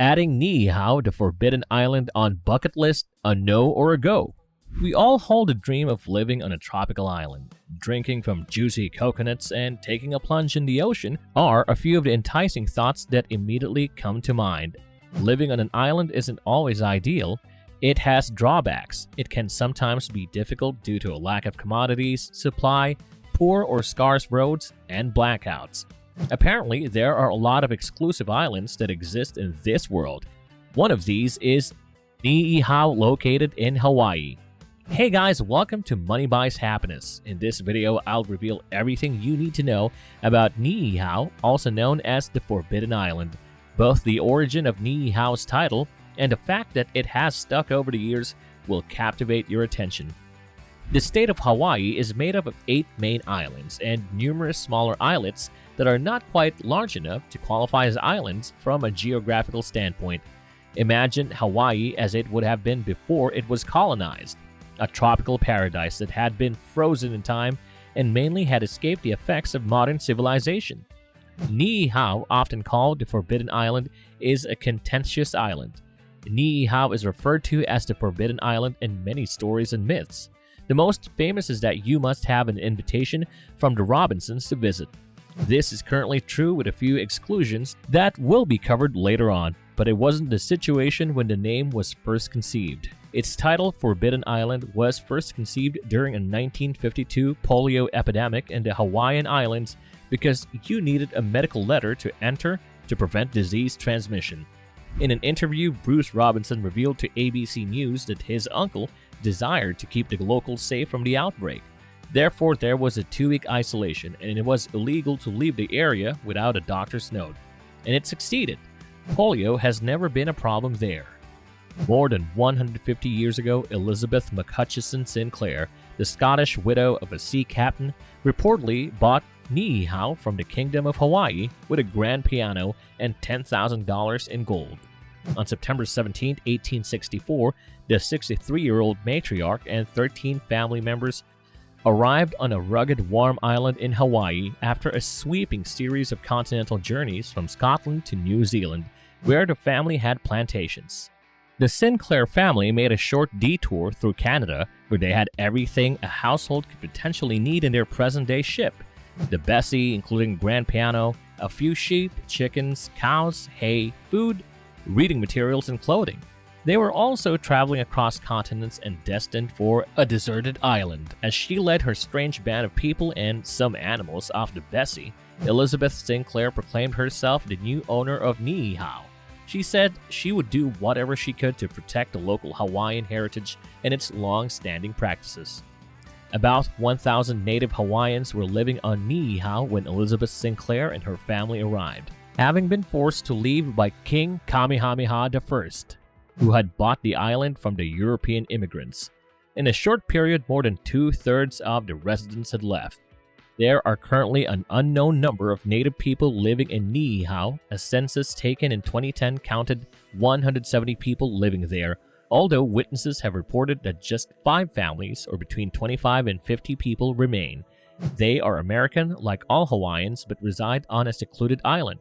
Adding Niihau, the forbidden island, on bucket list, a no or a go? We all hold the dream of living on a tropical island. Drinking from juicy coconuts and taking a plunge in the ocean are a few of the enticing thoughts that immediately come to mind. Living on an island isn't always ideal. It has drawbacks. It can sometimes be difficult due to a lack of commodities, supply, poor or scarce roads, and blackouts. Apparently, there are a lot of exclusive islands that exist in this world. One of these is Niihau, located in Hawaii. Hey guys, welcome to Money Buys Happiness. In this video, I'll reveal everything you need to know about Niihau, also known as the Forbidden Island. Both the origin of Niihau's title and the fact that it has stuck over the years will captivate your attention. The state of Hawaii is made up of 8 main islands and numerous smaller islets that are not quite large enough to qualify as islands from a geographical standpoint. Imagine Hawaii as it would have been before it was colonized, a tropical paradise that had been frozen in time and mainly had escaped the effects of modern civilization. Niihau, often called the Forbidden Island, is a contentious island. Niihau is referred to as the Forbidden Island in many stories and myths. The most famous is that you must have an invitation from the Robinsons to visit. This is currently true with a few exclusions that will be covered later on, but it wasn't the situation when the name was first conceived. Its title, Forbidden Island, was first conceived during a 1952 polio epidemic in the Hawaiian Islands because you needed a medical letter to enter to prevent disease transmission. In an interview, Bruce Robinson revealed to ABC News that his uncle desired to keep the locals safe from the outbreak. Therefore, there was a 2-week isolation, and it was illegal to leave the area without a doctor's note. And it succeeded. Polio has never been a problem there. More than 150 years ago, Elizabeth Sinclair, the Scottish widow of a sea captain, reportedly bought Niihau from the Kingdom of Hawaii with a grand piano and $10,000 in gold. On September 17, 1864, the 63-year-old matriarch and 13 family members arrived on a rugged, warm island in Hawaii after a sweeping series of continental journeys from Scotland to New Zealand, where the family had plantations. The Sinclair family made a short detour through Canada, where they had everything a household could potentially need in their present-day ship. The Bessie, including grand piano, a few sheep, chickens, cows, hay, food, reading materials, and clothing. They were also traveling across continents and destined for a deserted island. As she led her strange band of people and some animals off the Bessie, Elizabeth Sinclair proclaimed herself the new owner of Niihau. She said she would do whatever she could to protect the local Hawaiian heritage and its long-standing practices. About 1,000 native Hawaiians were living on Niihau when Elizabeth Sinclair and her family arrived, having been forced to leave by King Kamehameha I, who had bought the island from the European immigrants. In a short period, more than 2/3 of the residents had left. There are currently an unknown number of native people living in Niihau. A census taken in 2010 counted 170 people living there, although witnesses have reported that just 5 families, or between 25 and 50 people, remain. They are American, like all Hawaiians, but reside on a secluded island.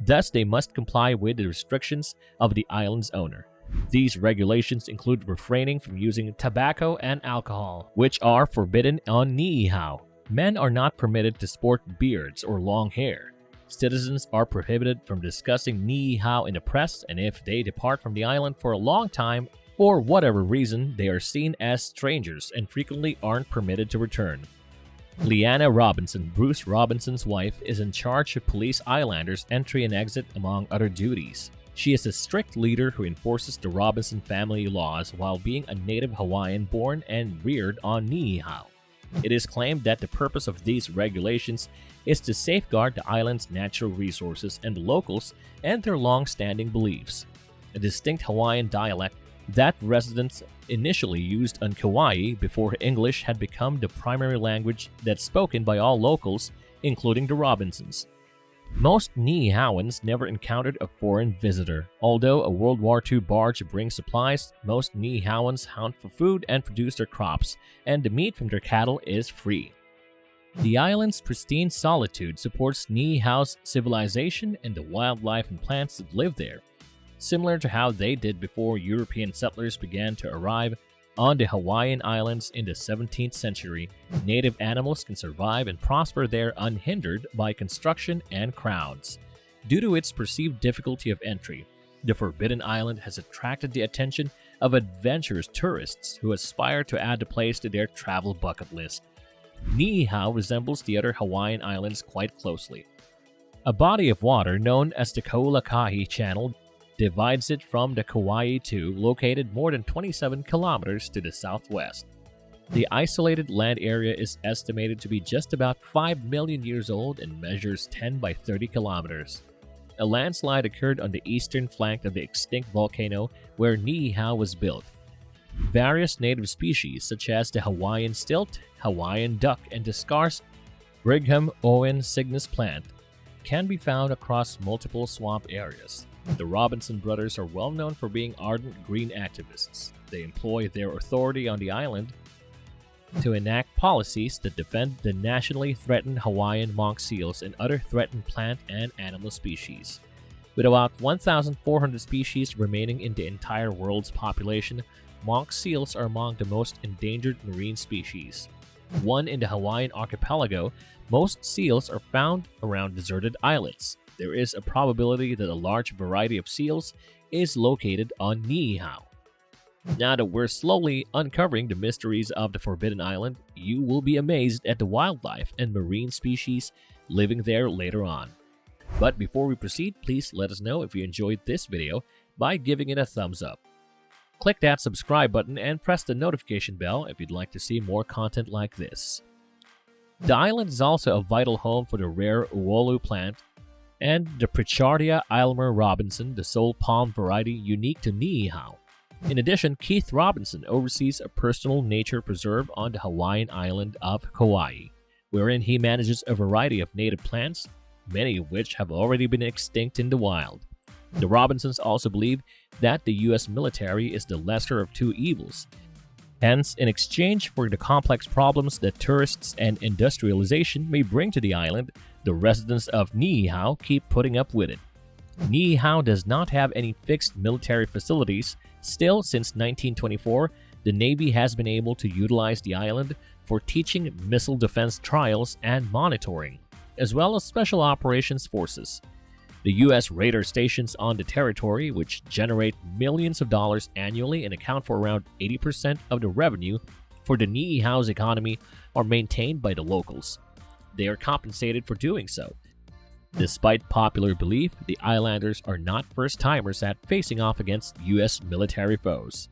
Thus, they must comply with the restrictions of the island's owner. These regulations include refraining from using tobacco and alcohol, which are forbidden on Niihau. Men are not permitted to sport beards or long hair. Citizens are prohibited from discussing Niihau in the press, and if they depart from the island for a long time, for whatever reason, they are seen as strangers and frequently aren't permitted to return. Leanna Robinson, Bruce Robinson's wife, is in charge of police islanders' entry and exit, among other duties. She is a strict leader who enforces the Robinson family laws while being a native Hawaiian born and reared on Niihau. It is claimed that the purpose of these regulations is to safeguard the island's natural resources and the locals and their long-standing beliefs. A distinct Hawaiian dialect that residents initially used on Kauai before English had become the primary language that's spoken by all locals, including the Robinsons. Most Niihauans never encountered a foreign visitor. Although a World War II barge brings supplies, most Niihauans hunt for food and produce their crops, and the meat from their cattle is free. The island's pristine solitude supports Niihau's civilization and the wildlife and plants that live there. Similar to how they did before European settlers began to arrive on the Hawaiian Islands in the 17th century, native animals can survive and prosper there unhindered by construction and crowds. Due to its perceived difficulty of entry, the Forbidden Island has attracted the attention of adventurous tourists who aspire to add the place to their travel bucket list. Niihau resembles the other Hawaiian Islands quite closely. A body of water known as the Kaulakahi Channel divides it from the Kauai 2, located more than 27 kilometers to the southwest. The isolated land area is estimated to be just about 5 million years old and measures 10 by 30 kilometers. A landslide occurred on the eastern flank of the extinct volcano where Niihau was built. Various native species such as the Hawaiian stilt, Hawaiian duck, and the scarce Brigham Owen cygnus plant can be found across multiple swamp areas. The Robinson brothers are well known for being ardent green activists. They employ their authority on the island to enact policies that defend the nationally threatened Hawaiian monk seals and other threatened plant and animal species. With about 1,400 species remaining in the entire world's population, monk seals are among the most endangered marine species. One in the Hawaiian archipelago, most seals are found around deserted islets. There is a probability that a large variety of seals is located on Niihau. Now that we're slowly uncovering the mysteries of the Forbidden Island, you will be amazed at the wildlife and marine species living there later on. But before we proceed, please let us know if you enjoyed this video by giving it a thumbs up. Click that subscribe button and press the notification bell if you'd like to see more content like this. The island is also a vital home for the rare uolu plant and the Pritchardia Aylmer Robinson, the sole palm variety unique to Niihau. In addition, Keith Robinson oversees a personal nature preserve on the Hawaiian island of Kauai, wherein he manages a variety of native plants, many of which have already been extinct in the wild. The Robinsons also believe that the U.S. military is the lesser of two evils. Hence, in exchange for the complex problems that tourists and industrialization may bring to the island, the residents of Niihau keep putting up with it. Niihau does not have any fixed military facilities. Still, since 1924, the Navy has been able to utilize the island for teaching missile defense trials and monitoring, as well as special operations forces. The U.S. radar stations on the territory, which generate millions of dollars annually and account for around 80% of the revenue for the Niihau's economy, are maintained by the locals. They are compensated for doing so. Despite popular belief, the islanders are not first-timers at facing off against U.S. military foes.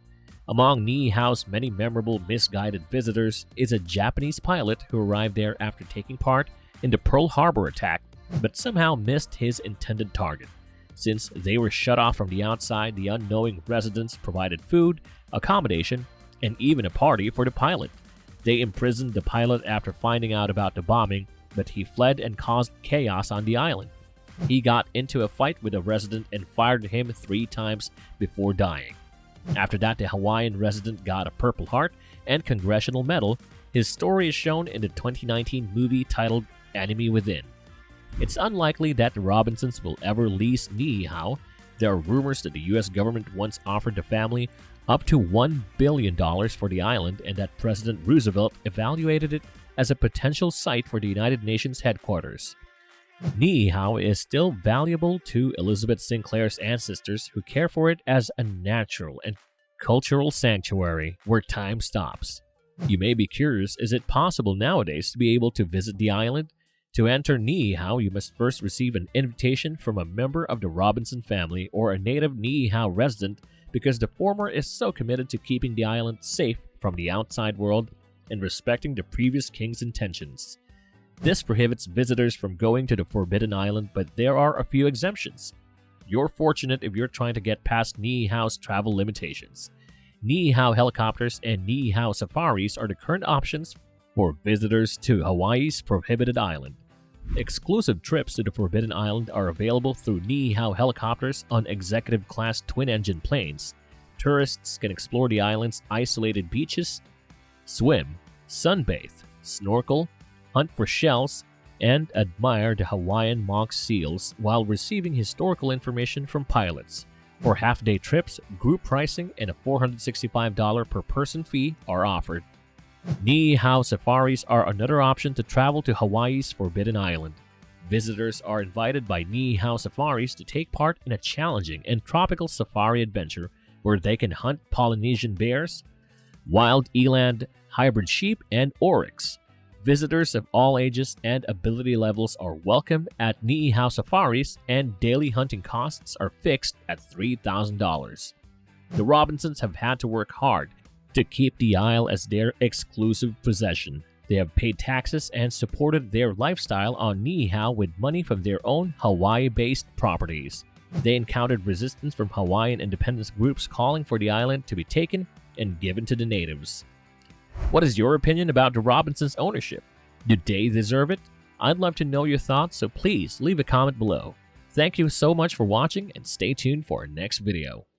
Among Niihau's many memorable misguided visitors is a Japanese pilot who arrived there after taking part in the Pearl Harbor attack, but somehow missed his intended target. Since they were shut off from the outside, the unknowing residents provided food, accommodation, and even a party for the pilot. They imprisoned the pilot after finding out about the bombing, but he fled and caused chaos on the island. He got into a fight with a resident and fired at him 3 times before dying. After that, the Hawaiian resident got a Purple Heart and Congressional Medal. His story is shown in the 2019 movie titled Enemy Within. It's unlikely that the Robinsons will ever lease Niihau. There are rumors that the U.S. government once offered the family up to $1 billion for the island and that President Roosevelt evaluated it as a potential site for the United Nations headquarters. Niihau is still valuable to Elizabeth Sinclair's ancestors, who care for it as a natural and cultural sanctuary where time stops. You may be curious, is it possible nowadays to be able to visit the island? To enter Niihau, you must first receive an invitation from a member of the Robinson family or a native Niihau resident, because the former is so committed to keeping the island safe from the outside world and respecting the previous king's intentions. This prohibits visitors from going to the Forbidden Island, but there are a few exemptions. You're fortunate if you're trying to get past Niihau's travel limitations. Niihau helicopters and Niihau safaris are the current options for visitors to Hawaii's prohibited island. Exclusive trips to the Forbidden Island are available through Niihau helicopters on executive-class twin-engine planes. Tourists can explore the island's isolated beaches, swim, sunbathe, snorkel, hunt for shells, and admire the Hawaiian monk seals while receiving historical information from pilots. For half-day trips, group pricing and a $465 per person fee are offered. Niihau safaris are another option to travel to Hawaii's Forbidden Island. Visitors are invited by Niihau safaris to take part in a challenging and tropical safari adventure where they can hunt Polynesian bears, wild eland, hybrid sheep, and oryx. Visitors of all ages and ability levels are welcome at Niihau safaris, and daily hunting costs are fixed at $3,000. The Robinsons have had to work hard to keep the Isle as their exclusive possession. They have paid taxes and supported their lifestyle on Niihau with money from their own Hawaii-based properties. They encountered resistance from Hawaiian independence groups calling for the island to be taken and given to the natives. What is your opinion about the Robinsons' ownership? Do they deserve it? I'd love to know your thoughts, so please leave a comment below. Thank you so much for watching, and stay tuned for our next video.